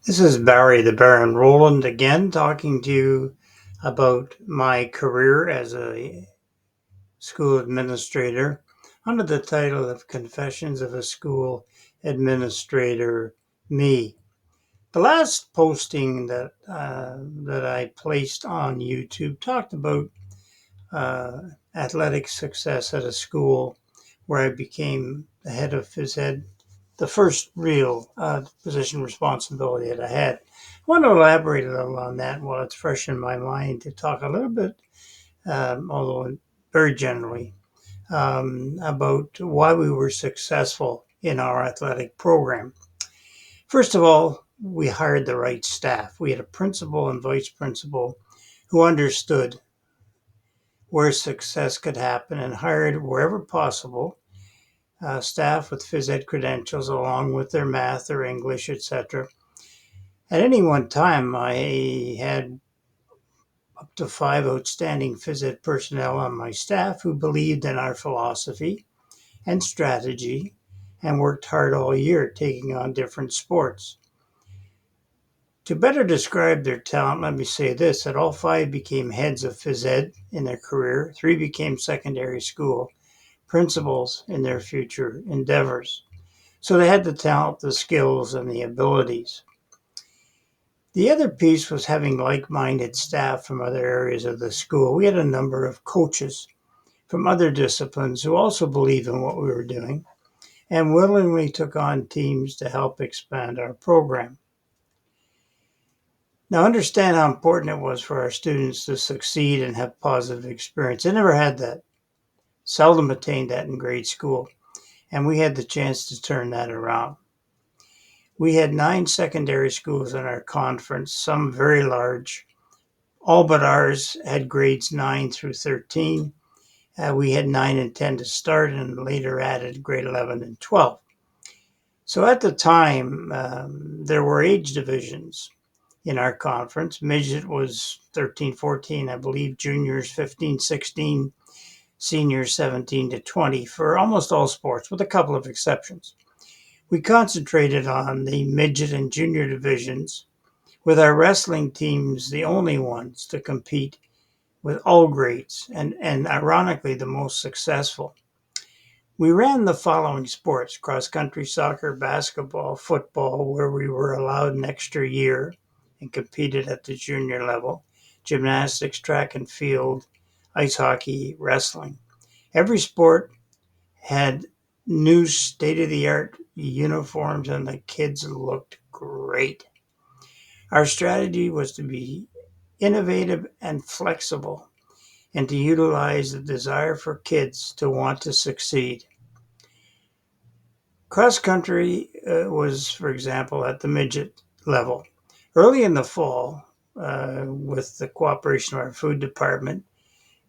This is Barry the Baron Rowland again, talking to you about my career as a school administrator under the title of Confessions of a School Administrator Me. The last posting that I placed on YouTube talked about athletic success at a school where I became the head of phys ed, the first real position responsibility that I had. I want to elaborate a little on that while it's fresh in my mind to talk a little bit, although very generally, about why we were successful in our athletic program. First of all, we hired the right staff. We had a principal and vice principal who understood where success could happen and hired wherever possible staff with phys ed credentials along with their math, their English, etc. At any one time, I had up to 5 outstanding phys ed personnel on my staff who believed in our philosophy and strategy and worked hard all year taking on different sports. To better describe their talent, let me say this, that all 5 became heads of phys ed in their career, 3 became secondary school principals in their future endeavors. So they had the talent, the skills, and the abilities. The other piece was having like-minded staff from other areas of the school. We had a number of coaches from other disciplines who also believed in what we were doing and willingly took on teams to help expand our program. Now understand how important it was for our students to succeed and have positive experience. I never had that, seldom attained that in grade school, and we had the chance to turn that around. We had 9 secondary schools in our conference, some very large. All but ours had grades 9 through 13. We had 9 and 10 to start and later added grade 11 and 12. So at the time, there were age divisions in our conference. Midget was 13, 14, I believe, juniors 15, 16, seniors 17 to 20 for almost all sports, with a couple of exceptions. We concentrated on the midget and junior divisions, with our wrestling teams the only ones to compete with all grades and ironically the most successful. We ran the following sports: cross country, soccer, basketball, football, where we were allowed an extra year and competed at the junior level, gymnastics, track and field, ice hockey, wrestling. Every sport had new state-of-the-art uniforms and the kids looked great. Our strategy was to be innovative and flexible and to utilize the desire for kids to want to succeed. Cross country was, for example, at the midget level. Early in the fall, with the cooperation of our food department,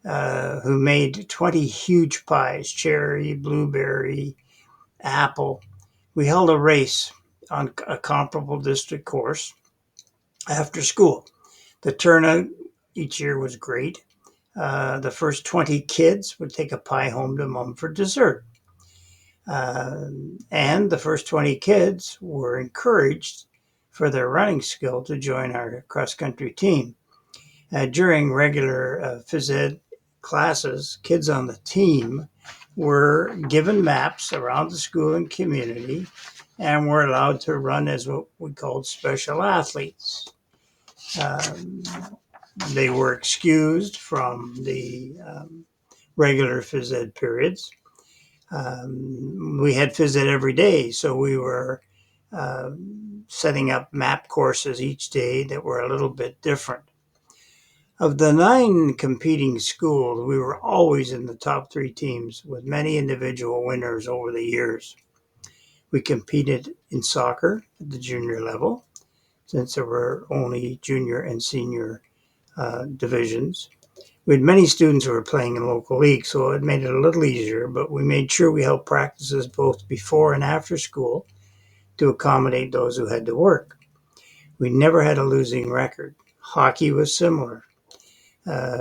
who made 20 huge pies, cherry, blueberry, apple, we held a race on a comparable district course after school. The turnout each year was great. The first 20 kids would take a pie home to mom for dessert. And the first 20 kids were encouraged for their running skill to join our cross country team. During regular phys ed classes, kids on the team were given maps around the school and community and were allowed to run as what we called special athletes. Um, they were excused from the regular phys ed periods. We had phys ed every day, so we were setting up map courses each day that were a little bit different. Of the 9 competing schools, we were always in the top 3 teams with many individual winners over the years. We competed in soccer at the junior level, since there were only junior and senior divisions. We had many students who were playing in local leagues, so it made it a little easier, but we made sure we held practices both before and after school to accommodate those who had to work. We never had a losing record. Hockey was similar,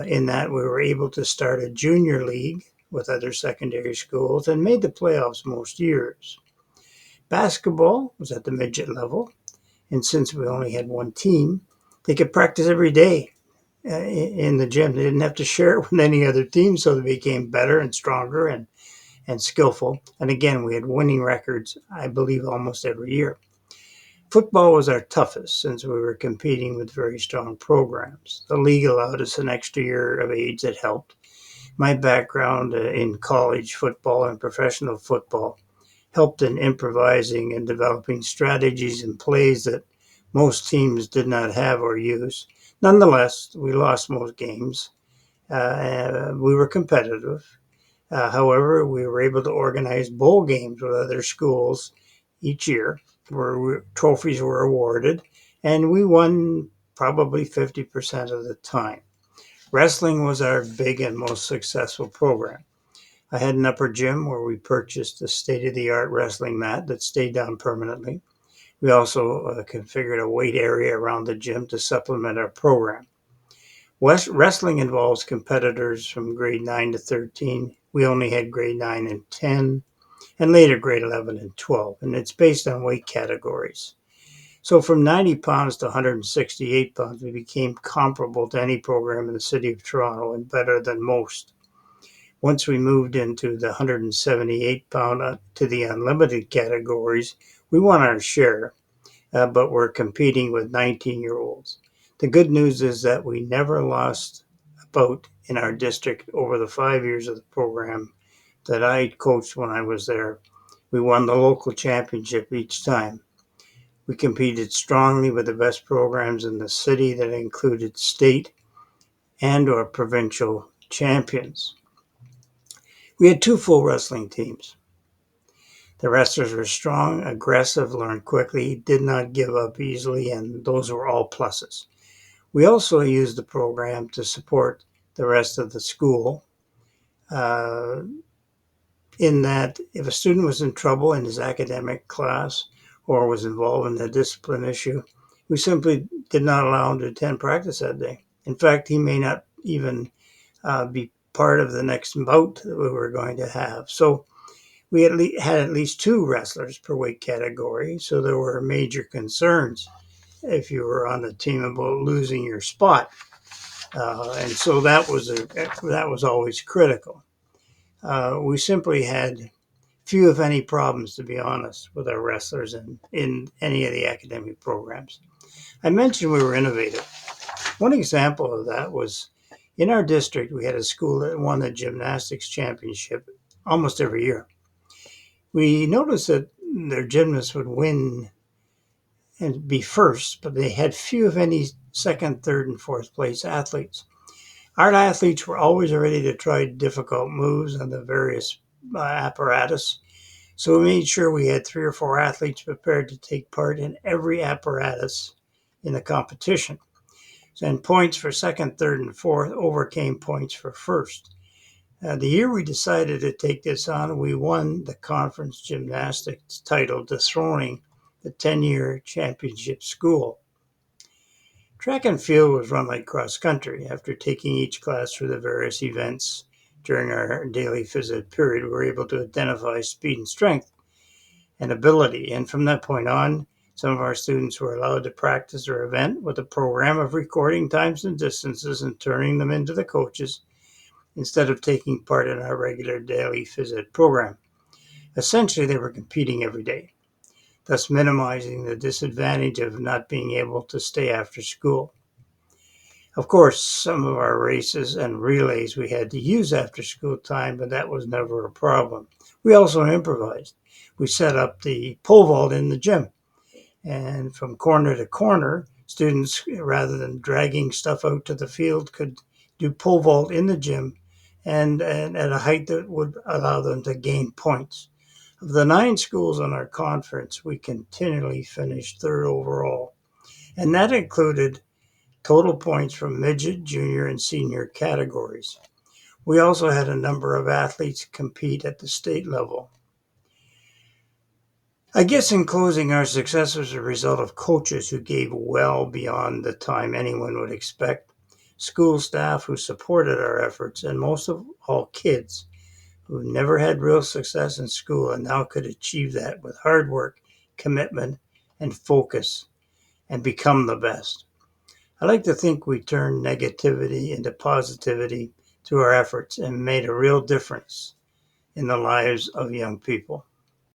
in that we were able to start a junior league with other secondary schools and made the playoffs most years. Basketball was at the midget level, And since we only had one team, they could practice every day in the gym. They didn't have to share it with any other team, so they became better and stronger and skillful. And again, we had winning records, I believe, almost every year. Football was our toughest since we were competing with very strong programs. The league allowed us an extra year of age that helped. My background in college football and professional football helped in improvising and developing strategies and plays that most teams did not have or use. Nonetheless, we lost most games. We were competitive. However, we were able to organize bowl games with other schools each year where trophies were awarded, and we won probably 50% of the time. Wrestling was our big and most successful program. I had an upper gym where we purchased a state of the art wrestling mat that stayed down permanently. We also configured a weight area around the gym to supplement our program. Wrestling involves competitors from grade 9 to 13. We only had grade 9 and 10, and later grade 11 and 12, and it's based on weight categories. So from 90 pounds to 168 pounds, we became comparable to any program in the city of Toronto and better than most. Once we moved into the 178-pound to the unlimited categories, we won our share, but we're competing with 19-year-olds. The good news is that we never lost a bout in our district over the 5 years of the program that I coached when I was there. We won the local championship each time. We competed strongly with the best programs in the city that included state and or provincial champions. We had two full wrestling teams. The wrestlers were strong, aggressive, learned quickly, did not give up easily, and those were all pluses. We also used the program to support the rest of the school uh, in that if a student was in trouble in his academic class or was involved in a discipline issue, we simply did not allow him to attend practice that day. In fact, he may not even be part of the next bout that we were going to have. So we had at least two wrestlers per weight category, so there were major concerns if you were on the team about losing your spot, and so that was always critical. We simply had few, if any, problems, to be honest, with our wrestlers in any of the academic programs. I mentioned we were innovative. One example of that was in our district, we had a school that won the gymnastics championship almost every year. We noticed that their gymnasts would win and be first, but they had few, if any, second, third, and fourth place athletes. Our athletes were always ready to try difficult moves on the various apparatus, so we made sure we had 3 or 4 athletes prepared to take part in every apparatus in the competition. And points for second, third, and fourth overcame points for first. The year we decided to take this on, we won the conference gymnastics title, dethroning the 10-year championship school. Track and field was run like cross country. After taking each class through the various events during our daily phys ed period, we were able to identify speed and strength and ability. And from that point on, some of our students were allowed to practice their event with a program of recording times and distances and turning them into the coaches instead of taking part in our regular daily phys ed program. Essentially, they were competing every day, thus minimizing the disadvantage of not being able to stay after school. Of course, some of our races and relays we had to use after school time, but that was never a problem. We also improvised. We set up the pole vault in the gym, and from corner to corner, students, rather than dragging stuff out to the field, could do pole vault in the gym and at a height that would allow them to gain points. Of the 9 schools on our conference, we continually finished third overall, and that included total points from midget, junior, and senior categories. We also had a number of athletes compete at the state level. I guess in closing, our success was a result of coaches who gave well beyond the time anyone would expect, school staff who supported our efforts, and most of all, kids who never had real success in school and now could achieve that with hard work, commitment, and focus. and become the best. I like to think we turned negativity into positivity through our efforts and made a real difference in the lives of young people.